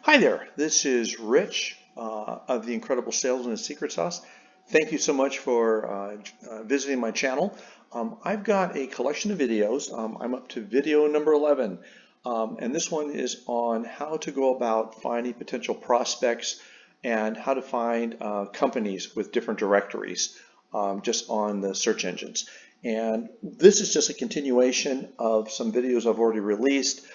Hi there, this is Rich of the Incredible Salesman and Secret Sauce. Thank you so much for visiting my channel. I've got a collection of videos. I'm up to video number 11, and this one is on how to go about finding potential prospects and how to find companies with different directories just on the search engines. And this is just a continuation of some videos I've already released.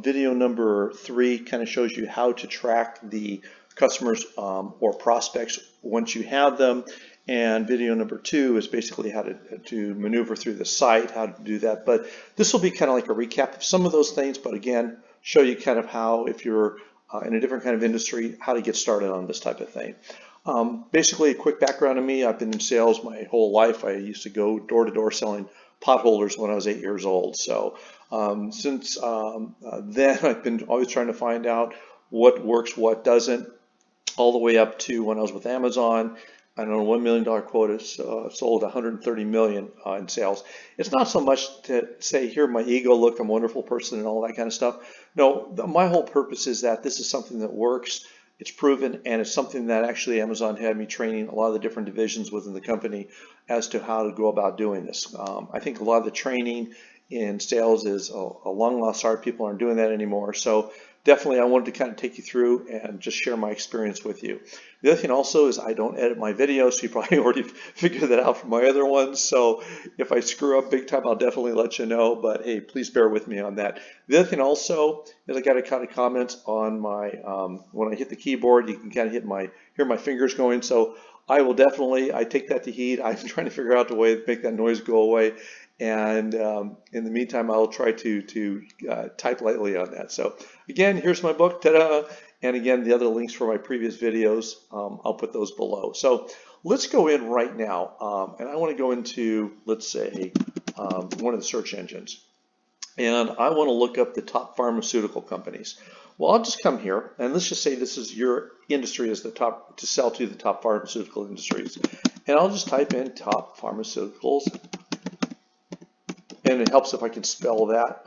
Video number 3 kind of shows you how to track the customers or prospects once you have them. And video number 2 is basically how to maneuver through the site, how to do that. But this will be kind of like a recap of some of those things, but again, show you kind of how, if you're in a different kind of industry, how to get started on this type of thing. Basically, a quick background on me. I've been in sales my whole life. I used to go door to door selling potholders when I was 8 years old. So since then, I've been always trying to find out what works, what doesn't, all the way up to when I was with Amazon. I don't know, $1 million quota, sold 130 million in sales. It's not so much to say, here, my ego, look, I'm a wonderful person and all that kind of stuff. No, my whole purpose is that this is something that works. It's proven, and it's something that actually Amazon had me training a lot of the different divisions within the company as to how to go about doing this. I think a lot of the training in sales is a long lost art. People aren't doing that anymore. So definitely I wanted to kind of take you through and just share my experience with you. The other thing also is I don't edit my videos, so you probably already figured that out from my other ones. So if I screw up big time, I'll definitely let you know, but hey, please bear with me on that. The other thing also is I got a kind of comments on my, when I hit the keyboard, you can kind of hear my fingers going. So I will definitely, I take that to heed. I'm trying to figure out the way to make that noise go away. And in the meantime, I'll try to type lightly on that. So again, here's my book, ta-da! And again, the other links for my previous videos, I'll put those below. So let's go in right now. And I want to go into, let's say, one of the search engines. And I want to look up the top pharmaceutical companies. Well, I'll just come here, and let's just say this is your industry as the top, to sell to the top pharmaceutical industries. And I'll just type in top pharmaceuticals. And it helps if I can spell that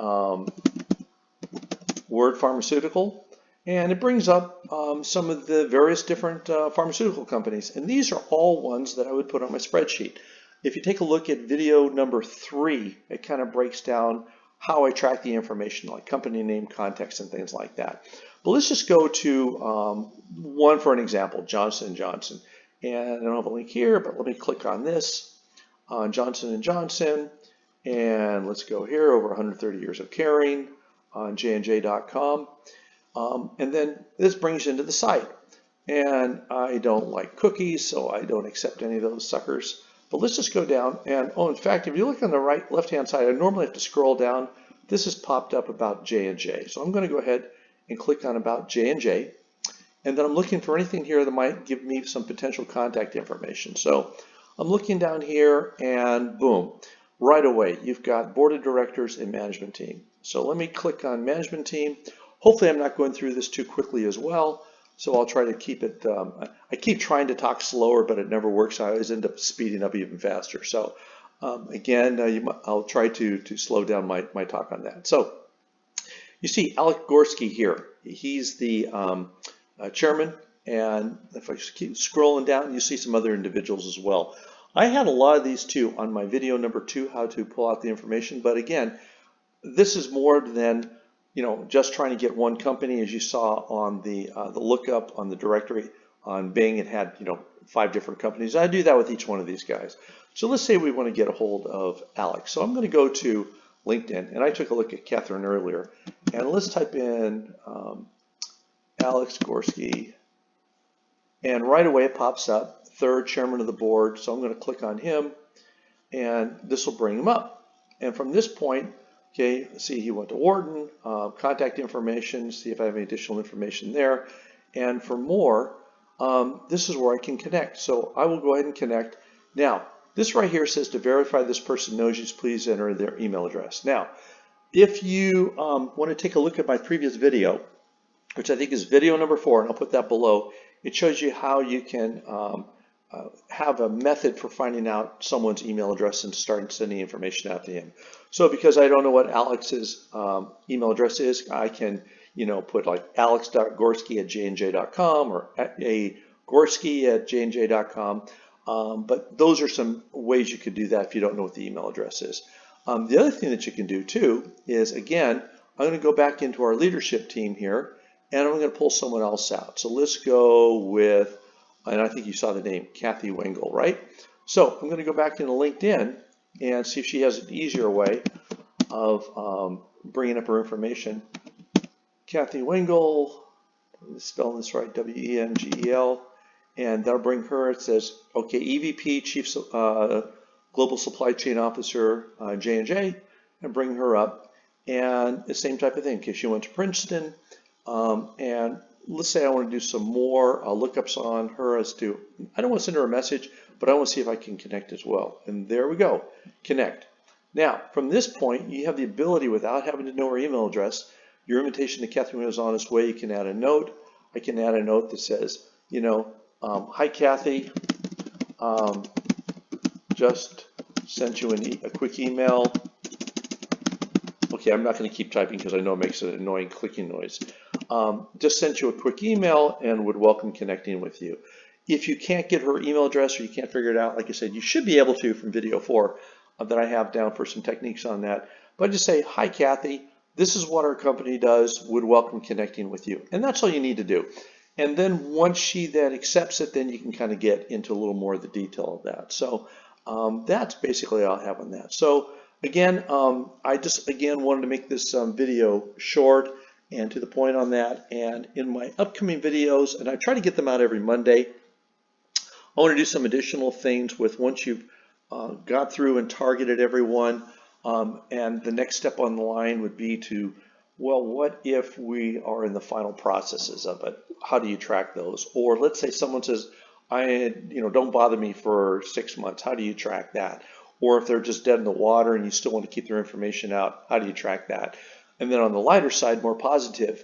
word pharmaceutical. And it brings up some of the various different pharmaceutical companies. And these are all ones that I would put on my spreadsheet. If you take a look at video number 3, it kind of breaks down how I track the information, like company name, context, and things like that. But let's just go to one for an example, Johnson & Johnson. And I don't have a link here, but let me click on this, on Johnson & Johnson. And let's go here, over 130 years of caring on jnj.com. And then this brings you into the site. And I don't like cookies, so I don't accept any of those suckers. But let's just go down. And oh, in fact, if you look on the right left-hand side, I normally have to scroll down. This has popped up about J&J. So I'm going to go ahead and click on about J&J. And then I'm looking for anything here that might give me some potential contact information. So I'm looking down here, and boom. Right away, you've got board of directors and management team. So let me click on management team. Hopefully I'm not going through this too quickly as well. So I'll try to keep it, I keep trying to talk slower, but it never works. I always end up speeding up even faster. So again, I'll try to slow down my talk on that. So you see Alec Gorski here. He's the chairman. And if I just keep scrolling down, you see some other individuals as well. I had a lot of these too on my video number 2, how to pull out the information. But again, this is more than, just trying to get one company. As you saw on the lookup on the directory on Bing, it had, 5 different companies. I do that with each one of these guys. So let's say we want to get a hold of Alex. So I'm going to go to LinkedIn, and I took a look at Catherine earlier. And let's type in Alex Gorski. And right away it pops up. 3rd chairman of the board, so I'm going to click on him, and this will bring him up. And from this point, okay, see he went to Wharton, contact information, see if I have any additional information there. And for more, this is where I can connect. So I will go ahead and connect. Now, this right here says to verify this person knows you, please enter their email address. Now, if you want to take a look at my previous video, which I think is video number 4, and I'll put that below, it shows you how you can have a method for finding out someone's email address and start sending information out to him. So because I don't know what Alex's email address is, I can put like alex.gorski@jnj.com or gorski@jnj.com. But those are some ways you could do that if you don't know what the email address is. The other thing that you can do too is, again, I'm going to go back into our leadership team here, and I'm going to pull someone else out. So let's go with, and I think you saw the name, Kathy Wingle, right? So I'm going to go back into LinkedIn and see if she has an easier way of bringing up her information. Kathy Wingle, spelling this right, W-E-N-G-E-L, and that'll bring her. It says, okay, EVP, Chief Global Supply Chain Officer, J&J, and bring her up. And the same type of thing, in case you went to Princeton, and let's say I want to do some more lookups on her as to, I don't want to send her a message, but I want to see if I can connect as well. And there we go, connect. Now, from this point, you have the ability, without having to know her email address, your invitation to Kathy is on its way. You can add a note. I can add a note that says, hi Kathy, just sent you a quick email. Okay, I'm not going to keep typing because I know it makes an annoying clicking noise. Just sent you a quick email and would welcome connecting with you. If you can't get her email address or you can't figure it out, like I said, you should be able to from video 4 that I have down for some techniques on that. But just say, hi Kathy, this is what our company does, would welcome connecting with you. And that's all you need to do. And then once she then accepts it, then you can kind of get into a little more of the detail of that. So that's basically all I have on that. So again, I just wanted to make this video short and to the point on that. And in my upcoming videos, and I try to get them out every Monday, I want to do some additional things with once you've got through and targeted everyone. And the next step on the line would be to, well, what if we are in the final processes of it? How do you track those? Or let's say someone says, don't bother me for 6 months. How do you track that? Or if they're just dead in the water and you still want to keep their information out, how do you track that? And then on the lighter side, more positive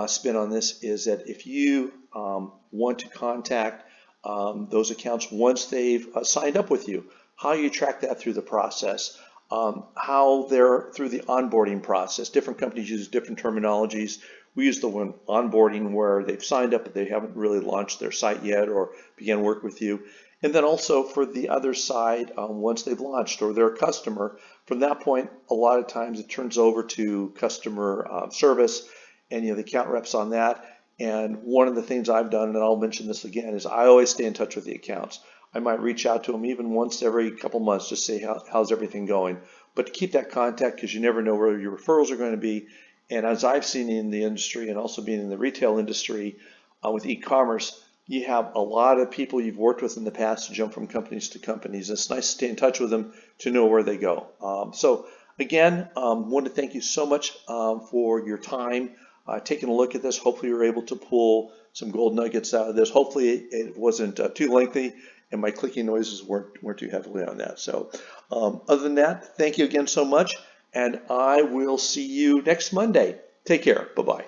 spin on this is that if you want to contact those accounts once they've signed up with you, how you track that through the process, how they're through the onboarding process. Different companies use different terminologies. We use the one onboarding where they've signed up but they haven't really launched their site yet or began work with you. And then also for the other side, once they've launched or they're a customer, from that point, a lot of times it turns over to customer service and the account reps on that. And one of the things I've done, and I'll mention this again, is I always stay in touch with the accounts. I might reach out to them even once every couple months, just say how's everything going. But to keep that contact, because you never know where your referrals are going to be. And as I've seen in the industry and also being in the retail industry with e-commerce, you have a lot of people you've worked with in the past to jump from companies to companies. It's nice to stay in touch with them to know where they go. So again, want to thank you so much for your time taking a look at this. Hopefully you're able to pull some gold nuggets out of this. Hopefully it wasn't too lengthy and my clicking noises weren't too heavily on that. So other than that, thank you again so much, and I will see you next Monday. Take care. Bye-bye.